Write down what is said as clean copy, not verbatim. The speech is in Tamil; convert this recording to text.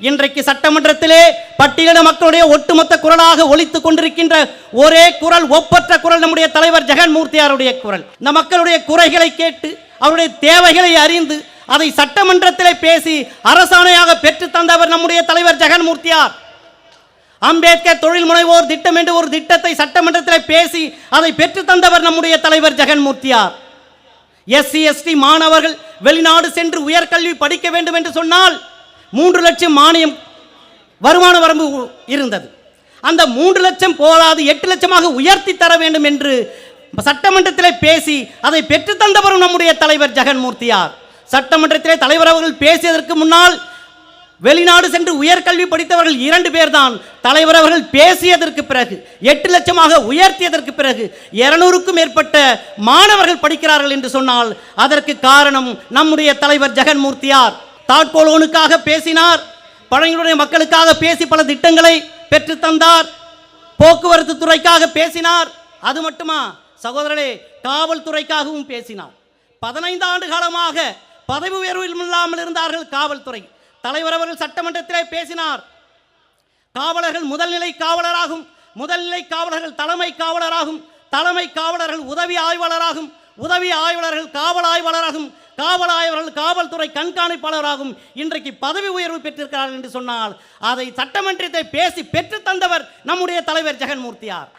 இன்றைக்கு சட்டமன்றத்திலே பட்டியலின மக்களுடைய ஒட்டுமொத்த குரலாக ஒலித்துக் கொண்டிருக்கின்ற ஒரே குரல், ஒப்பற்ற குரல் நம்முடைய தலைவர் ஜெகன்மூர்த்தியாருடைய குரல். இந்த மக்களுடைய குறைகளை கேட்டு அவருடைய தேவைகளை அறிந்து அதை சட்டமன்றத்திலே பேசி அரசாணையாக பெற்று தந்தவர் நம்முடைய தலைவர் ஜெகன்மூர்த்தியார். அம்பேத்கர் தொழில் முனைவோர் திட்டம் என்று ஒரு திட்டத்தை சட்டமன்றத்தில் பேசி அதை பெற்று தந்தவர் நம்முடைய தலைவர் ஜெகன்மூர்த்தியார். எஸ்சி எஸ்டி மாணவர்கள் வெளிநாடு சென்று உயர்கல்வி படிக்க வேண்டும் என்று சொன்னால் 3 லட்சம் மானியம் வருமான வரம்பு இருந்தது. அந்த 3 லட்சம் போதாது 8 லட்சமாக உயர்த்தி தர வேண்டும் என்று சட்டமன்றத்தில் பேசி அதை பெற்று தந்தவரும் நம்முடைய தலைவர் ஜெகன்மூர்த்தியார். சட்டமன்றத்திலே தலைவர் அவர்கள் பேசியதற்கு முன்னால் வெளிநாடு சென்று உயர்கல்வி படித்தவர்கள் 2 பேர் தான். தலைவர் அவர்கள் பேசியதற்கு பிறகு 8 லட்சமாக உயர்த்தியதற்கு பிறகு 200க்கும் மேற்பட்ட மாணவர்கள் படிக்கிறார்கள் என்று சொன்னால் அதற்கு காரணம் நம்முடைய தலைவர் ஜெகன்மூர்த்தியார். தாட்கோலோனுக்காக பேசினார், பழங்குடியின மக்களுக்காக பேசி பல திட்டங்களை பெற்று தந்தார். போக்குவரத்து துறைக்காக பேசினார். அது மட்டுமா சகோதரரே, காவல்துறைக்காகவும் பேசினார். 15 ஆண்டு காலமாக பதவி உயர்வு இல்லாமல் இருந்தார்கள் காவல்துறை. தலைவர் அவர்கள் சட்டமன்றத்திலே பேசினார். காவலர்கள் முதல்நிலை காவலராகும், முதல்நிலை காவலர்கள் தலைமை காவலராகும், தலைமை காவலர்கள் உதவி ஆய்வாளராகும், உதவி ஆய்வாளர்கள் காவல் ஆய்வாளராகும், காவல் ஆய்வாளர்கள் காவல்துறை கண்காணிப்பாளராகும். இன்றைக்கு பதவி உயர்வு பெற்றிருக்கிறார்கள் என்று சொன்னால் அதை சட்டமன்றத்தை பேசி பெற்று தந்தவர் நம்முடைய தலைவர் ஜெகன்மூர்த்தியார்.